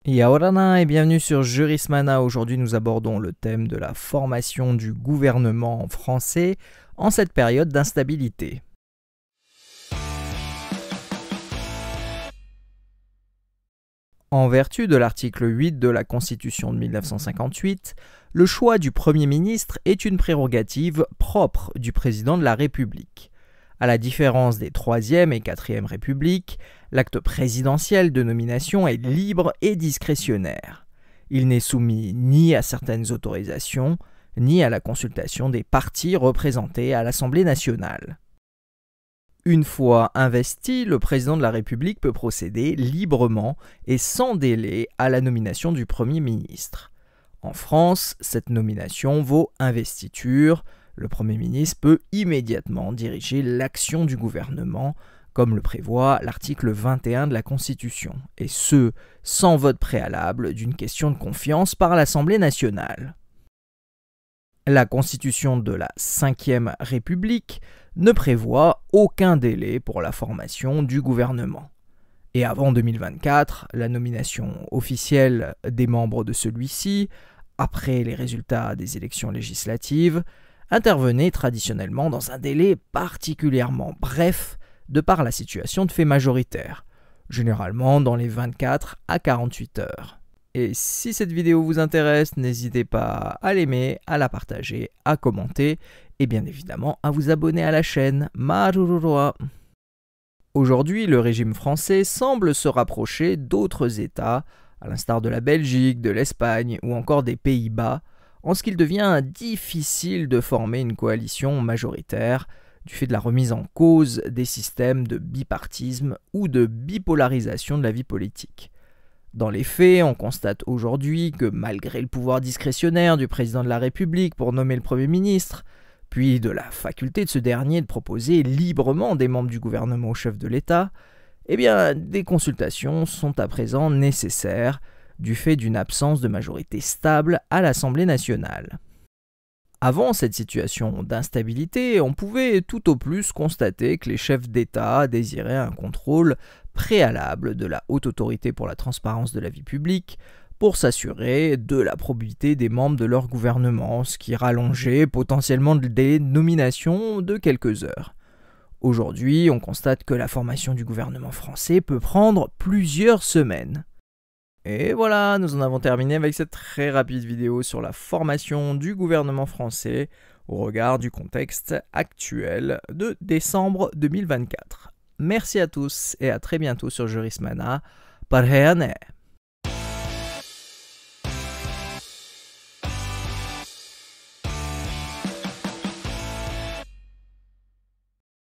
Yaorana et bienvenue sur Jurismana. Aujourd'hui, nous abordons le thème de la formation du gouvernement français en cette période d'instabilité. En vertu de l'article 8 de la Constitution de 1958, le choix du Premier ministre est une prérogative propre du président de la République. À la différence des 3e et 4e Républiques, l'acte présidentiel de nomination est libre et discrétionnaire. Il n'est soumis ni à certaines autorisations, ni à la consultation des partis représentés à l'Assemblée nationale. Une fois investi, le président de la République peut procéder librement et sans délai à la nomination du Premier ministre. En France, cette nomination vaut investiture. Le Premier ministre peut immédiatement diriger l'action du gouvernement, comme le prévoit l'article 21 de la Constitution, et ce, sans vote préalable d'une question de confiance par l'Assemblée nationale. La Constitution de la 5e République ne prévoit aucun délai pour la formation du gouvernement. Et avant 2024, la nomination officielle des membres de celui-ci, après les résultats des élections législatives, intervenait traditionnellement dans un délai particulièrement bref de par la situation de fait majoritaire, généralement dans les 24 à 48 heures. Et si cette vidéo vous intéresse, n'hésitez pas à l'aimer, à la partager, à commenter et bien évidemment à vous abonner à la chaîne. Marururoa. Aujourd'hui, le régime français semble se rapprocher d'autres États, à l'instar de la Belgique, de l'Espagne ou encore des Pays-Bas, en ce qu'il devient difficile de former une coalition majoritaire du fait de la remise en cause des systèmes de bipartisme ou de bipolarisation de la vie politique. Dans les faits, on constate aujourd'hui que malgré le pouvoir discrétionnaire du président de la République pour nommer le Premier ministre, puis de la faculté de ce dernier de proposer librement des membres du gouvernement au chef de l'État, eh bien, des consultations sont à présent nécessaires du fait d'une absence de majorité stable à l'Assemblée nationale. Avant cette situation d'instabilité, on pouvait tout au plus constater que les chefs d'État désiraient un contrôle préalable de la Haute Autorité pour la transparence de la vie publique pour s'assurer de la probité des membres de leur gouvernement, ce qui rallongeait potentiellement le délai de nomination de quelques heures. Aujourd'hui, on constate que la formation du gouvernement français peut prendre plusieurs semaines. Et voilà, nous en avons terminé avec cette très rapide vidéo sur la formation du gouvernement français au regard du contexte actuel de décembre 2024. Merci à tous et à très bientôt sur Jurismana. Parhayane.